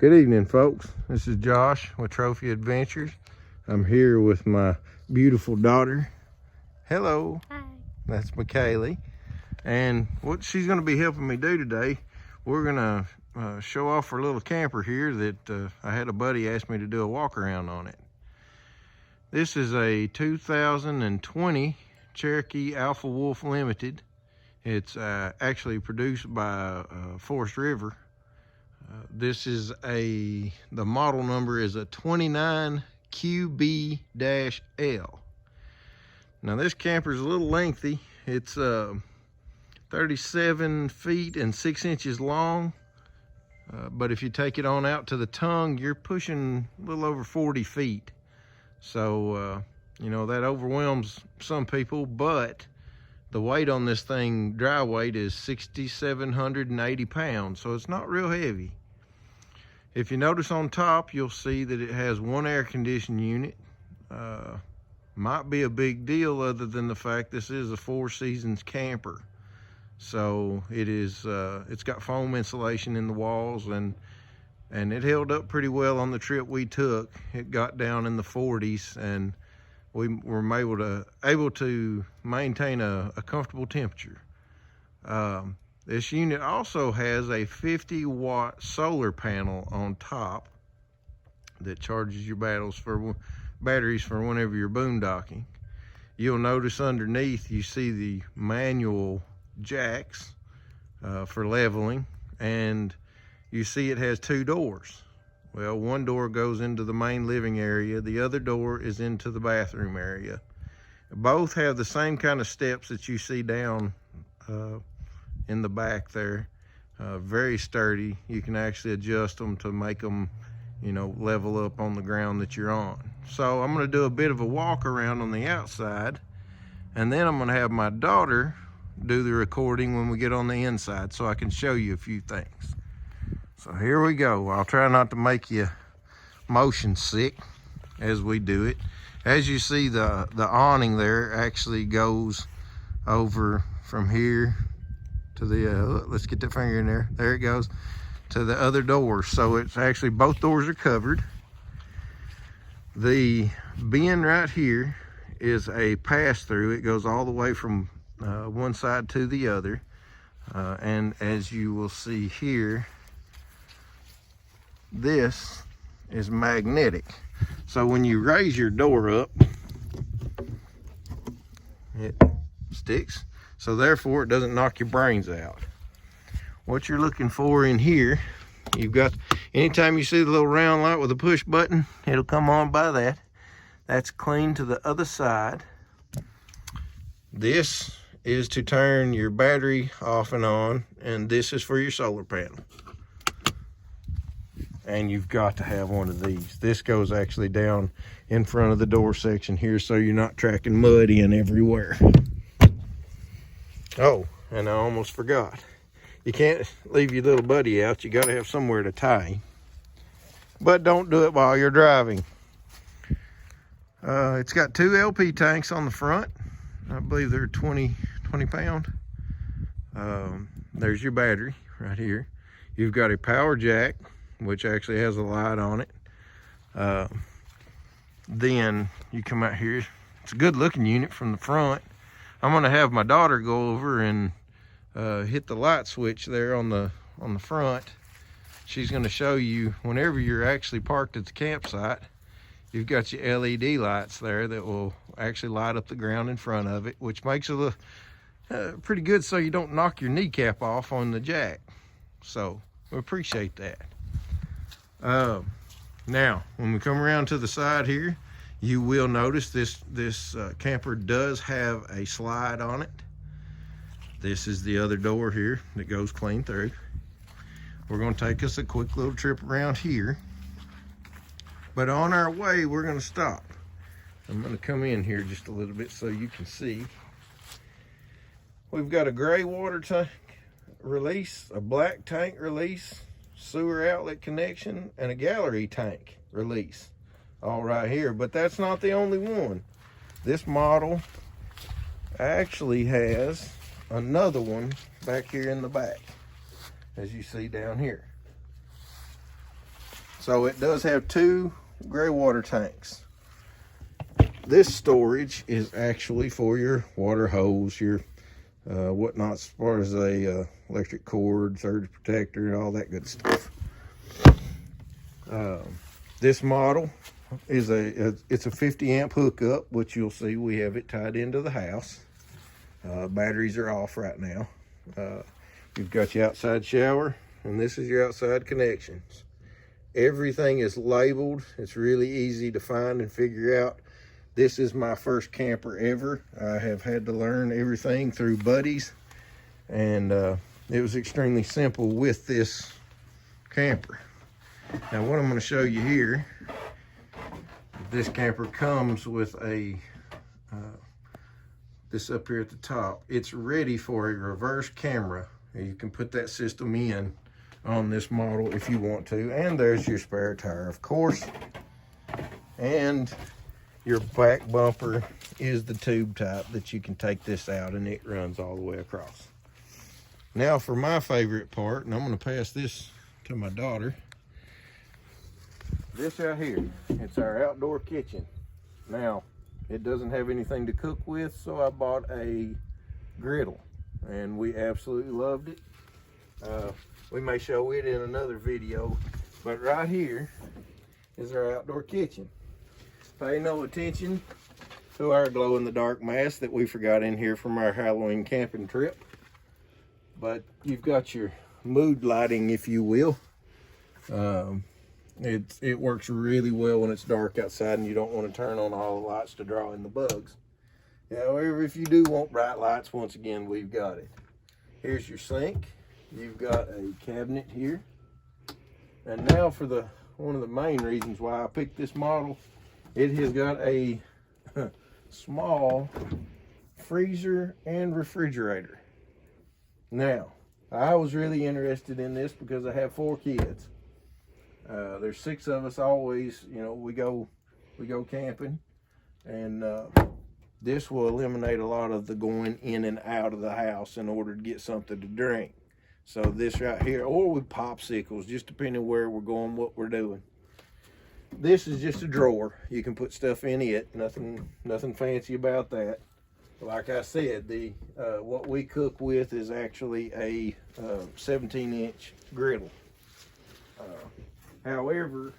Good evening, folks. This is Josh with Trophy Adventures. I'm here with my beautiful daughter. Hello. Hi. That's McKaylee. And what she's going to be helping me do today, we're going to show off our little camper here that I had a buddy ask me to do a walk around on it. This is a 2020 Cherokee Alpha Wolf Limited. It's actually produced by Forest River. This is the model number is a 29QB-L. Now this camper is a little lengthy. It's 37 feet and 6 inches long. But if you take it on out to the tongue, you're pushing a little over 40 feet. So, you know, that overwhelms some people, but the weight on this thing, dry weight, is 6,780 pounds. So it's not real heavy. If you notice on top, you'll see that it has one air conditioning unit. Might be a big deal other than the fact this is a 4 seasons camper. So it is, it's got foam insulation in the walls, and it held up pretty well on the trip we took. It got down in the 40s, and we were able to maintain a comfortable temperature. This unit also has a 50-watt solar panel on top that charges your batteries for whenever you're boondocking. You'll notice underneath you see the manual jacks for leveling, and you see it has 2 doors. Well, one door goes into the main living area, the other door is into the bathroom area. Both have the same kind of steps that you see down in the back there. Very sturdy. You can actually adjust them to make them, you know, level up on the ground that you're on. So I'm going to do a bit of a walk around on the outside, and then I'm going to have my daughter do the recording when we get on the inside so I can show you a few things. So here we go. I'll try not to make you motion sick as we do it. As you see, the awning there actually goes over from here to the, let's get that finger in there. There it goes to the other door. So it's actually, both doors are covered. The bin right here is a pass-through. It goes all the way from one side to the other. And as you will see here, this is magnetic. So when you raise your door up, it sticks. So therefore it doesn't knock your brains out. What you're looking for in here, you've got, anytime you see the little round light with a push button, it'll come on by that. That's clean to the other side. This is to turn your battery off and on, and this is for your solar panel. And you've got to have one of these. This goes actually down in front of the door section here, so you're not tracking mud in everywhere. Oh, and I almost forgot. You can't leave your little buddy out. You got to have somewhere to tie him. But don't do it while you're driving. It's got 2 LP tanks on the front. I believe they're 20 pound. There's your battery right here. You've got a power jack, which actually has a light on it. Then you come out here. It's a good looking unit from the front. I'm gonna have my daughter go over and hit the light switch there on the front. She's gonna show you, whenever you're actually parked at the campsite, you've got your LED lights there that will actually light up the ground in front of it, which makes it look pretty good, so you don't knock your kneecap off on the jack. So we appreciate that. Now, when we come around to the side here, you will notice this camper does have a slide on it. This is the other door here that goes clean through. We're going to take us a quick little trip around here. But on our way, we're going to stop. I'm going to come in here just a little bit so you can see. We've got a gray water tank release, a black tank release, sewer outlet connection, and a gallery tank release. All right here, but that's not the only one. This model actually has another one back here in the back, as you see down here. So it does have 2 gray water tanks. This storage is actually for your water hose, your whatnot, as far as a electric cord, surge protector, all that good stuff. This model is it's a 50 amp hookup, which you'll see we have it tied into the house. Batteries are off right now. You've got your outside shower, and this is your outside connections. Everything is labeled. It's really easy to find and figure out. This is my first camper ever. I have had to learn everything through buddies, and it was extremely simple with this camper. Now what I'm going to show you here, this camper comes with a this up here at the top. It's ready for a reverse camera. You can put that system in on this model if you want to. And there's your spare tire, of course. And your back bumper is the tube type that you can take this out and it runs all the way across. Now for my favorite part, and I'm going to pass this to my daughter. This right here, it's our outdoor kitchen. Now, it doesn't have anything to cook with, so I bought a griddle, and we absolutely loved it. We may show it in another video, but right here is our outdoor kitchen. Pay no attention to our glow-in-the-dark mask that we forgot in here from our Halloween camping trip. But you've got your mood lighting, if you will. It works really well when it's dark outside and you don't want to turn on all the lights to draw in the bugs. However, if you do want bright lights, once again, we've got it. Here's your sink. You've got a cabinet here. And now for one of the main reasons why I picked this model, it has got a small freezer and refrigerator. Now, I was really interested in this because I have 4 kids. There's 6 of us always, you know, we go camping, and this will eliminate a lot of the going in and out of the house in order to get something to drink. So this right here, or with popsicles, just depending where we're going, what we're doing. This is just a drawer. You can put stuff in it. Nothing fancy about that. Like I said, what we cook with is actually a 17-inch griddle. However,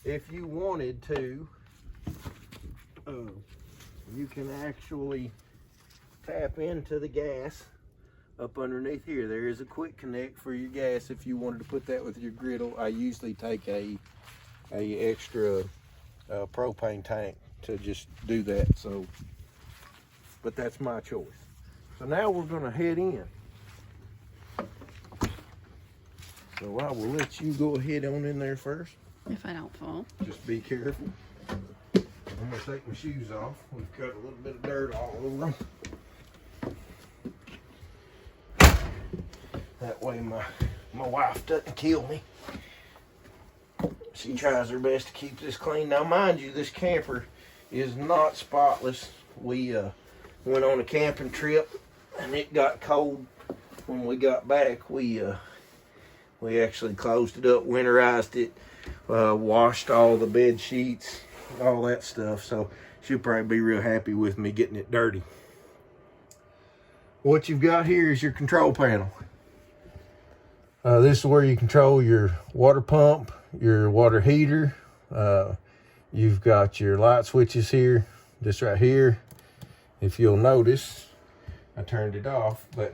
if you wanted to, you can actually tap into the gas up underneath here. There is a quick connect for your gas if you wanted to put that with your griddle. I usually take a extra propane tank to just do that. So, but that's my choice. So now we're going to head in. So I will let you go ahead on in there first. If I don't fall. Just be careful. I'm going to take my shoes off. We've got a little bit of dirt all over them. That way my wife doesn't kill me. She tries her best to keep this clean. Now mind you, this camper is not spotless. We went on a camping trip and it got cold. When we got back, we actually closed it up, winterized it, washed all the bed sheets, all that stuff. So she'll probably be real happy with me getting it dirty. What you've got here is your control panel. This is where you control your water pump, your water heater. You've got your light switches here, this right here. If you'll notice, I turned it off, but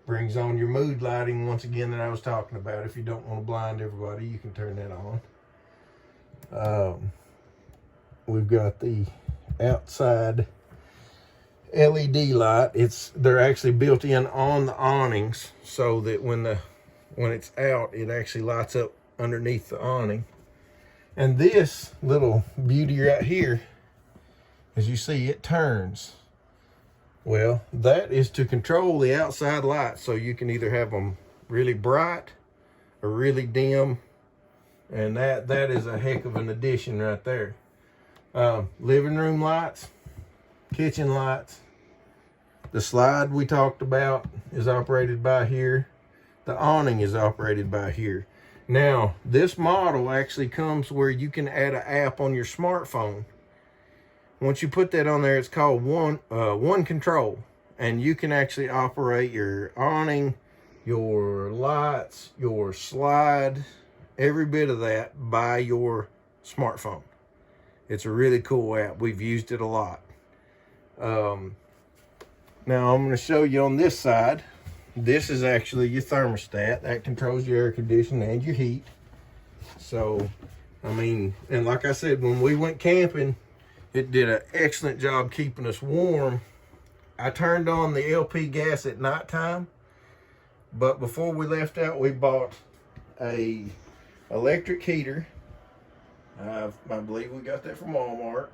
brings on your mood lighting once again that I was talking about. If you don't want to blind everybody, you can turn that on. We've got the outside LED light. They're actually built in on the awnings so that when it's out, it actually lights up underneath the awning. And this little beauty right here, as you see, it turns. Well, that is to control the outside lights, so you can either have them really bright or really dim, and that is a heck of an addition right there. Living room lights, kitchen lights. The slide we talked about is operated by here. The awning is operated by here. Now, this model actually comes where you can add an app on your smartphone. Once you put that on there, it's called One Control. And you can actually operate your awning, your lights, your slide, every bit of that by your smartphone. It's a really cool app. We've used it a lot. Now I'm going to show you on this side. This is actually your thermostat that controls your air conditioning and your heat. So, I mean, and like I said, when we went camping, it did an excellent job keeping us warm. I turned on the LP gas at nighttime, but before we left out, we bought a electric heater. I believe we got that from Walmart.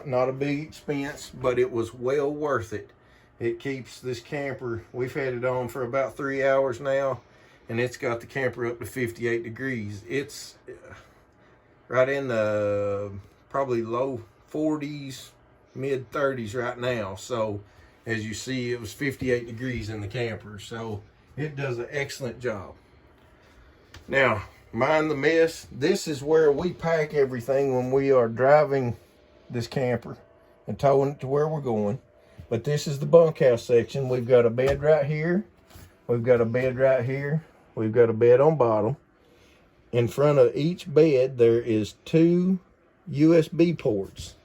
Not a big expense, but it was well worth it. It keeps this camper, we've had it on for about 3 hours now, and it's got the camper up to 58 degrees. It's right in the probably low 40s, mid 30s right now. So as you see, it was 58 degrees in the camper. So it does an excellent job. Now, mind the mess. This is where we pack everything when we are driving this camper and towing it to where we're going. But this is the bunkhouse section. We've got a bed right here. We've got a bed right here. We've got a bed on bottom. In front of each bed, there is 2 USB ports,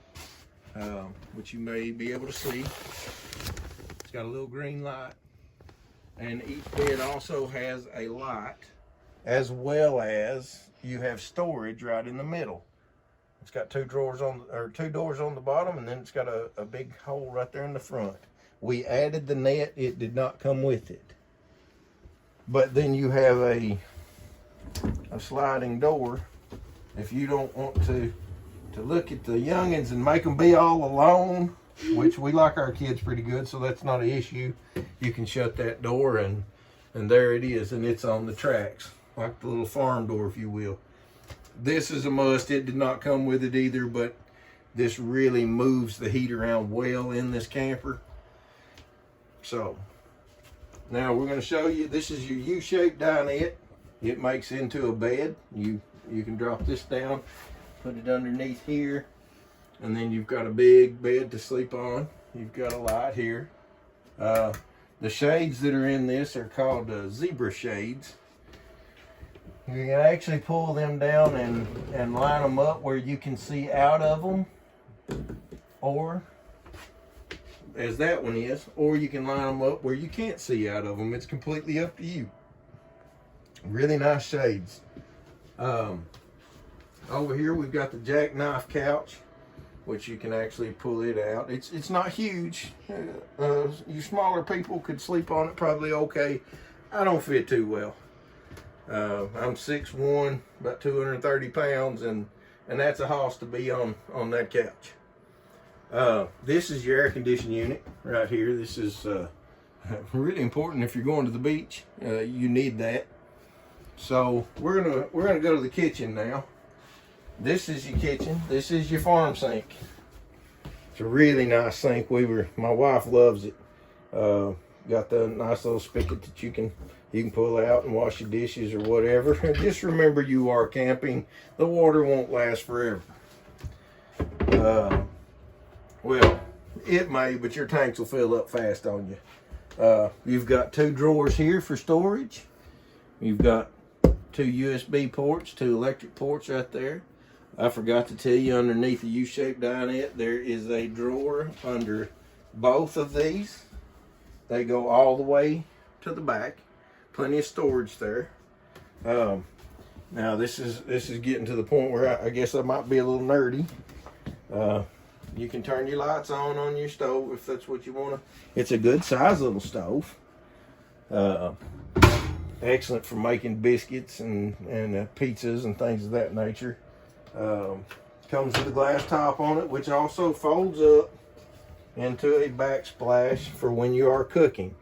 which you may be able to see. It's got a little green light. And each bed also has a light, as well as you have storage right in the middle. It's got 2 doors on the bottom, and then it's got a big hole right there in the front. We added the net. It did not come with it. But then you have a sliding door. If you don't want to look at the youngins and make them be all alone, which we like our kids pretty good, so that's not an issue, you can shut that door, and there it is, and it's on the tracks, like the little farm door, if you will. This is a must. It did not come with it either, but this really moves the heat around well in this camper. So now we're going to show you, this is your U-shaped dinette. It makes into a bed. You can drop this down, put it underneath here, and then you've got a big bed to sleep on. You've got a light here. The shades that are in this are called zebra shades. You can actually pull them down and line them up where you can see out of them, or as that one is, or you can line them up where you can't see out of them. It's completely up to you. Really nice shades. Over here we've got the jackknife couch, which you can actually pull it out. It's not huge. You smaller people could sleep on it probably okay. I don't fit too well. I'm 6'1", about 230 pounds, and that's a hoss to be on that couch. This is your air conditioning unit right here. This is really important if you're going to the beach. You need that. So we're gonna go to the kitchen now. This is your kitchen. This is your farm sink. It's a really nice sink. My wife loves it. Got the nice little spigot that you can pull out and wash your dishes or whatever. And just remember, you are camping. The water won't last forever. Well, it may, but your tanks will fill up fast on you. You've got 2 drawers here for storage. You've got 2 USB ports, 2 electric ports right there. I forgot to tell you, underneath the U-shaped dinette, there is a drawer under both of these. They go all the way to the back. Plenty of storage there. Now this is getting to the point where I guess I might be a little nerdy. You can turn your lights on your stove if that's what you want to. It's a good size little stove. Excellent for making biscuits and pizzas and things of that nature. Comes with a glass top on it, which also folds up into a backsplash for when you are cooking.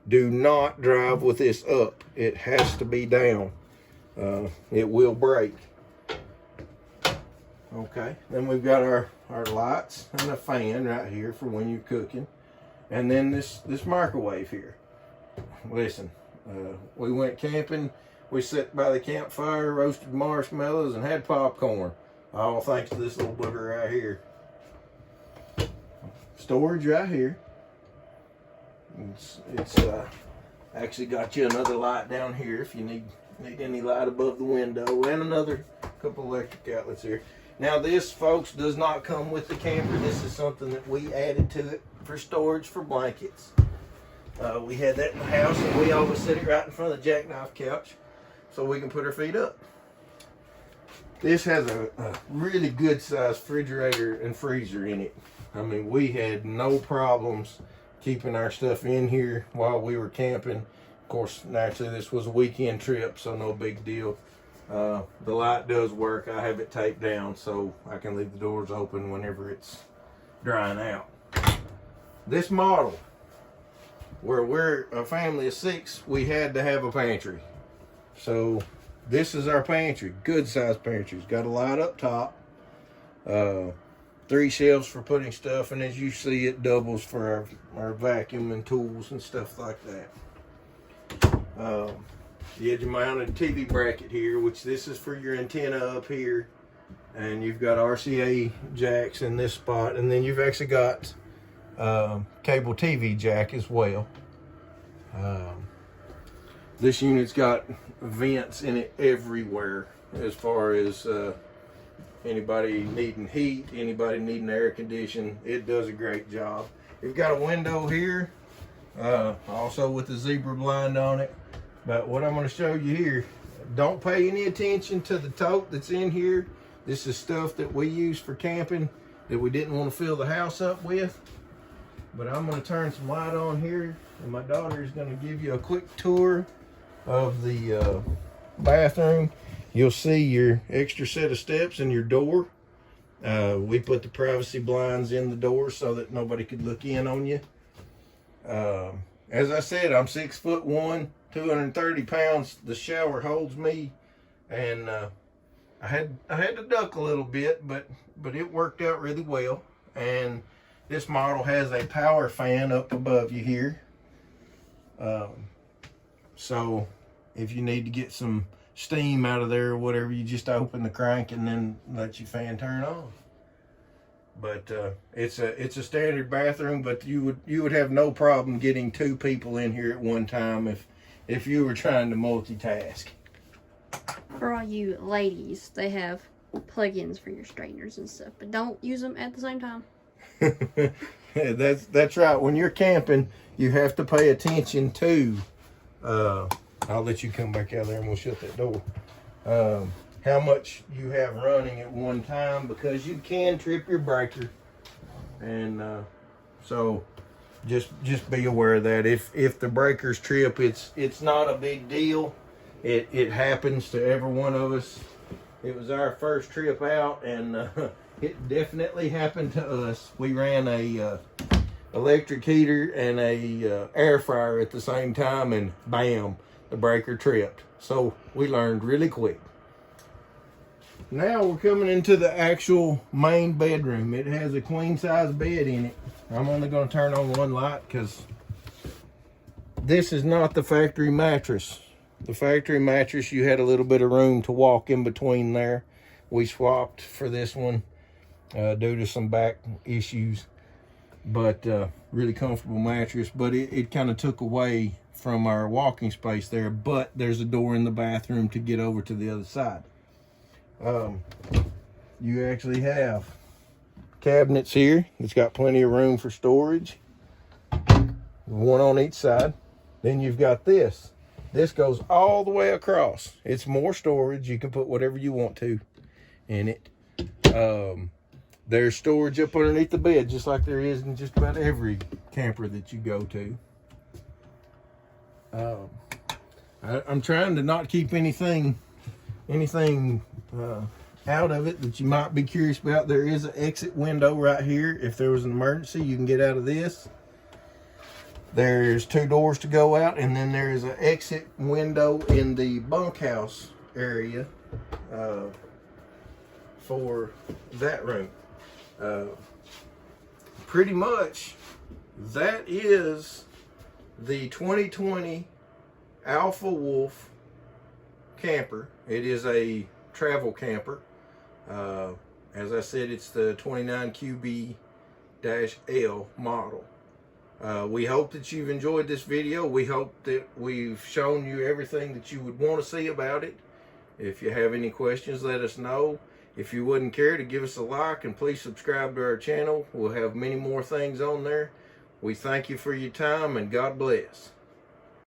Do not drive with this up. It has to be down. It will break. Okay, then we've got our lights and a fan right here for when you're cooking. And then this microwave here. Listen, we went camping. We sat by the campfire, roasted marshmallows, and had popcorn. All thanks to this little booger right here. Storage right here. It's actually got you another light down here if you need any light above the window, and another couple electric outlets here. Now this, folks, does not come with the camper. This is something that we added to it for storage for blankets. We had that in the house, and we always set it right in front of the jackknife couch so we can put our feet up. This has a really good sized refrigerator and freezer in it. I mean, we had no problems keeping our stuff in here while we were camping. Of course, naturally this was a weekend trip, so no big deal. The light does work. I have it taped down so I can leave the doors open whenever it's drying out. This model, where we're a family of 6, we had to have a pantry. So this is our pantry, good sized pantry. It's got a light up top, 3 shelves for putting stuff, and as you see, it doubles for our vacuum and tools and stuff like that. You had your mounted TV bracket here, which this is for your antenna up here, and you've got RCA jacks in this spot, and then you've actually got cable TV jack as well. This unit's got vents in it everywhere, as far as anybody needing heat, anybody needing air conditioning. It does a great job. You've got a window here, also with the zebra blind on it. But what I'm going to show you here, don't pay any attention to the tote that's in here. This is stuff that we use for camping that we didn't want to fill the house up with. But I'm going to turn some light on here, and my daughter is going to give you a quick tour of the bathroom. You'll see your extra set of steps in your door. We put the privacy blinds in the door so that nobody could look in on you. As I said, I'm 6'1", 230 pounds. The shower holds me, and I had to duck a little bit, but it worked out really well. And this model has a power fan up above you here. So if you need to get some steam out of there or whatever, you just open the crank and then let your fan turn on. But it's a standard bathroom, but you would have no problem getting 2 people in here at one time if you were trying to multitask. For all you ladies, they have plug-ins for your straighteners and stuff, but don't use them at the same time. That's right. When you're camping, you have to pay attention to I'll let you come back out there and we'll shut that door. How much you have running at one time, because you can trip your breaker, and so just be aware of that. If the breakers trip, it's not a big deal. It happens to every one of us. It was our first trip out, and it definitely happened to us. We ran a electric heater and a air fryer at the same time, and bam, the breaker tripped. So we learned really quick. Now we're coming into the actual main bedroom. It has a queen size bed in it. I'm only going to turn on one light because this is not the factory mattress. The factory mattress, you had a little bit of room to walk in between there. We swapped for this one due to some back issues, but really comfortable mattress. But it kind of took away from our walking space there, but there's a door in the bathroom to get over to the other side. You actually have cabinets here. It's got plenty of room for storage, one on each side. Then you've got this. This goes all the way across. It's more storage. You can put whatever you want to in it. There's storage up underneath the bed, just like there is in just about every camper that you go to. I'm trying to not keep anything out of it that you might be curious about. There is an exit window right here. If there was an emergency, you can get out of this. There's 2 doors to go out, and then there is an exit window in the bunkhouse area for that room. Pretty much that is the 2020 Alpha Wolf camper. It is a travel camper. As I said, it's the 29QB-L model. We hope that you've enjoyed this video. We hope that we've shown you everything that you would want to see about it. If you have any questions, let us know. If you wouldn't care to give us a like, and please subscribe to our channel. We'll have many more things on there. We thank you for your time, and God bless.